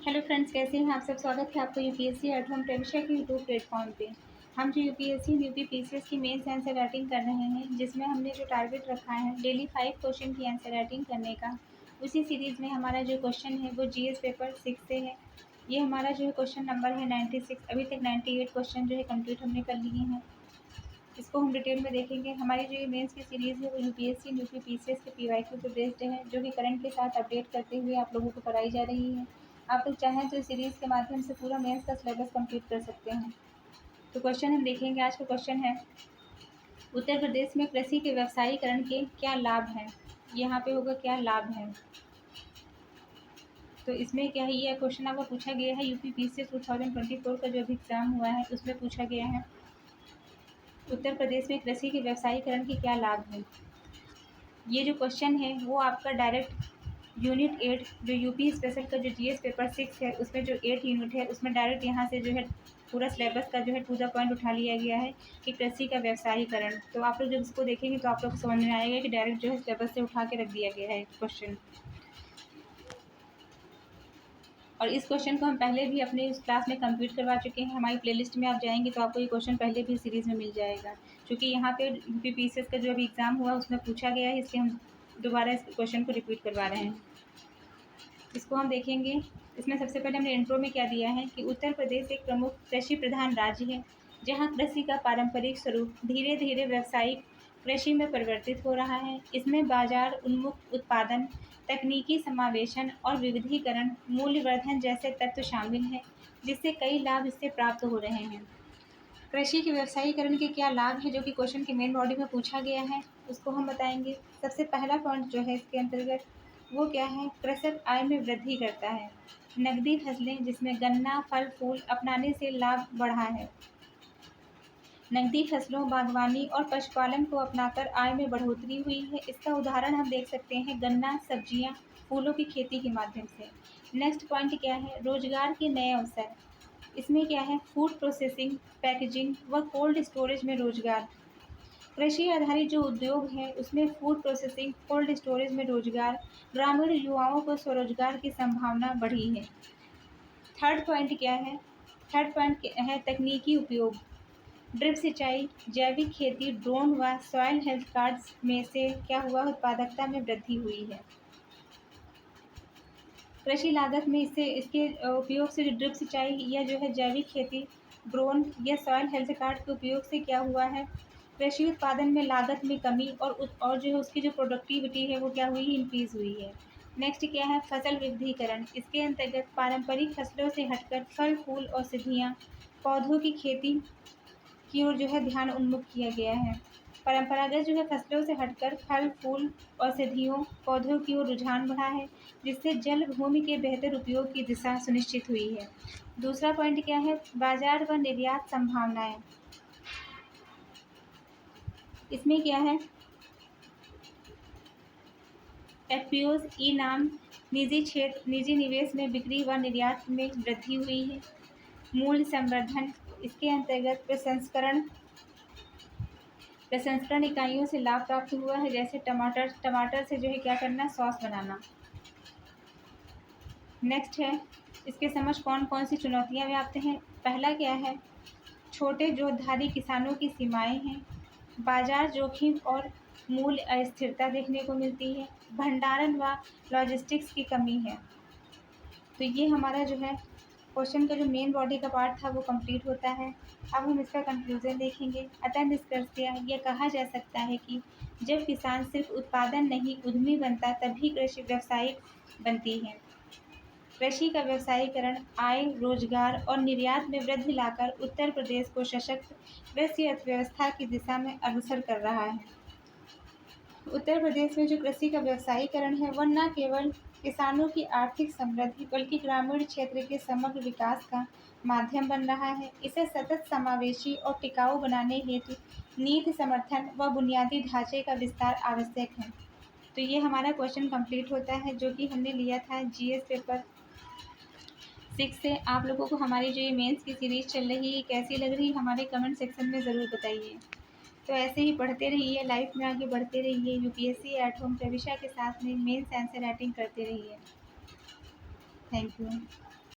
Hello friends, कैसे हैं आप सब। स्वागत है आपको यूपीएससी एट होम प्रविष्या के यूट्यूब प्लेटफॉर्म पे। हम जो यूपीएससी यूपी पीसीएस की मेंस आंसर राइटिंग कर रहे हैं, जिसमें हमने जो टारगेट रखा है डेली 5 क्वेश्चन की आंसर राइटिंग करने का, उसी सीरीज़ में हमारा जो क्वेश्चन है वो जीएस पेपर 6 से है। ये हमारा जो है क्वेश्चन नंबर है 96। अभी तक 98 क्वेश्चन जो है कम्प्लीट हमने कर लिए हैं। इसको हम डिटेल में देखेंगे। हमारी जो ये मेंस की सीरीज़ है वो यूपीएससी यूपी पीसीएस के पीवाईक्यू पे बेस्ड है, जो कि करंट के साथ अपडेट करते हुए आप लोगों को कराई जा रही है। आप लोग चाहें तो इस सीरीज़ के माध्यम से पूरा मेंस का सिलेबस कंप्लीट कर सकते हैं। तो क्वेश्चन हम देखेंगे। आज का क्वेश्चन है, उत्तर प्रदेश में कृषि के व्यवसायीकरण के क्या लाभ हैं। यहाँ पे होगा क्या लाभ है। तो इसमें क्या है, ये क्वेश्चन आपको पूछा गया है यूपी पीसीएस 2024 का जो अभी एग्जाम हुआ है उसमें पूछा गया है, उत्तर प्रदेश में कृषि के व्यवसायीकरण के क्या लाभ हैं। ये जो क्वेश्चन है वो आपका डायरेक्ट यूनिट 8 जो यूपी स्पेशल का जो जीएस पेपर 6 है उसमें जो 8 यूनिट है उसमें डायरेक्ट यहाँ से जो है पूरा सिलेबस का जो है टू द पॉइंट उठा लिया गया है कि कृषि का व्यवसायीकरण। तो आप लोग जब इसको देखेंगे तो आप लोग को समझ में आएगा कि डायरेक्ट जो है सिलेबस से उठा के रख दिया गया है क्वेश्चन। और इस क्वेश्चन को हम पहले भी अपने उस क्लास में कंप्लीट करवा चुके हैं। हमारी प्लेलिस्ट में आप जाएंगे तो आपको ये क्वेश्चन पहले भी सीरीज़ में मिल जाएगा, क्योंकि यहाँ पे यूपी पीसीएस का जो अभी एग्ज़ाम हुआ उसमें पूछा गया है, इसलिए हम दोबारा इस क्वेश्चन को रिपीट करवा रहे हैं। इसको हम देखेंगे। इसमें सबसे पहले हमने इंट्रो में क्या दिया है कि उत्तर प्रदेश एक प्रमुख कृषि प्रधान राज्य है, जहाँ कृषि का पारंपरिक स्वरूप धीरे धीरे व्यावसायिक कृषि में परिवर्तित हो रहा है। इसमें बाजार उन्मुख उत्पादन, तकनीकी समावेशन और विविधीकरण, मूल्यवर्धन जैसे तत्व शामिल हैं, जिससे कई लाभ इससे प्राप्त हो रहे हैं। कृषि के व्यवसायीकरण के क्या लाभ हैं, जो कि क्वेश्चन के मेन बॉडी में पूछा गया है, उसको हम बताएंगे। सबसे पहला पॉइंट जो है इसके अंतर्गत वो क्या है, कृषक आय में वृद्धि करता है। नकदी फसलें जिसमें गन्ना, फल फूल अपनाने से लाभ बढ़ा है। नकदी फसलों, बागवानी और पशुपालन को अपनाकर आय में बढ़ोतरी हुई है। इसका उदाहरण हम देख सकते हैं गन्ना, सब्जियां, फूलों की खेती के माध्यम से। नेक्स्ट पॉइंट क्या है, रोजगार के नए अवसर। इसमें क्या है, फूड प्रोसेसिंग, पैकेजिंग व कोल्ड स्टोरेज में रोजगार। कृषि आधारित जो उद्योग है उसमें फूड प्रोसेसिंग, कोल्ड स्टोरेज में रोजगार, ग्रामीण युवाओं को स्वरोजगार की संभावना बढ़ी है। थर्ड पॉइंट क्या है, थर्ड पॉइंट है तकनीकी उपयोग। ड्रिप सिंचाई, जैविक खेती, ड्रोन व सॉइल हेल्थ कार्ड्स में से क्या हुआ, उत्पादकता में वृद्धि हुई है। कृषि लागत में इससे इसके उपयोग से जो ड्रिप सिंचाई या जो है जैविक खेती, ड्रोन या सॉइल हेल्थ कार्ड के उपयोग से क्या हुआ है, कृषि उत्पादन में लागत में कमी और जो है उसकी जो प्रोडक्टिविटी है वो क्या हुई, इंक्रीज हुई है। नेक्स्ट क्या है, फसल विविधीकरण। इसके अंतर्गत पारंपरिक फसलों से हटकर फल फूल औषधियाँ, पौधों की खेती की ओर जो है ध्यान उन्मुख किया गया है। परंपरागत जो है फसलों से हटकर फल फूल औषधियों पौधों की ओर रुझान बढ़ा है, जिससे जल भूमि के बेहतर उपयोग की दिशा सुनिश्चित हुई है। दूसरा पॉइंट क्या है, बाजार व निर्यात संभावनाएं। इसमें क्या है, एफपीओज ई नाम, निजी क्षेत्र, निजी निवेश में बिक्री व निर्यात में वृद्धि हुई है। मूल्य संवर्धन, इसके अंतर्गत प्रसंस्करण इकाइयों से लाभ प्राप्त हुआ है, जैसे टमाटर से जो है क्या करना, सॉस बनाना। नेक्स्ट है, इसके समझ कौन कौन सी चुनौतियां व्याप्त हैं। पहला क्या है, छोटे जोतधारी किसानों की सीमाएं हैं। बाजार जोखिम और मूल्य अस्थिरता देखने को मिलती है। भंडारण व लॉजिस्टिक्स की कमी है। तो ये हमारा जो है क्वेश्चन का जो मेन बॉडी का पार्ट था वो कंप्लीट होता है। अब हम इसका कंक्लूजन देखेंगे। अतः निष्कर्षतः यह कहा जा सकता है कि जब किसान सिर्फ उत्पादन नहीं उद्यमी बनता तभी कृषि व्यावसायिक बनती है। कृषि का व्यवसायीकरण आय, रोजगार और निर्यात में वृद्धि लाकर उत्तर प्रदेश को सशक्त कृषि अर्थव्यवस्था की दिशा में अग्रसर कर रहा है। उत्तर प्रदेश में जो कृषि का व्यवसायीकरण है वह न केवल किसानों की आर्थिक समृद्धि बल्कि ग्रामीण क्षेत्र के समग्र विकास का माध्यम बन रहा है। इसे सतत समावेशी और टिकाऊ बनाने हेतु नीति समर्थन व बुनियादी ढांचे का विस्तार आवश्यक है। तो ये हमारा क्वेश्चन कंप्लीट होता है, जो कि हमने लिया था जीएस पेपर 6 से। आप लोगों को हमारी जो ये मेंस की सीरीज चल रही है कैसी लग रही है, हमारे कमेंट सेक्शन में ज़रूर बताइए। तो ऐसे ही पढ़ते रहिए, लाइफ में आगे बढ़ते रहिए, यूपीएससी एट होम प्रविष्या के साथ में मेंस आंसर राइटिंग करते रहिए। Thank you.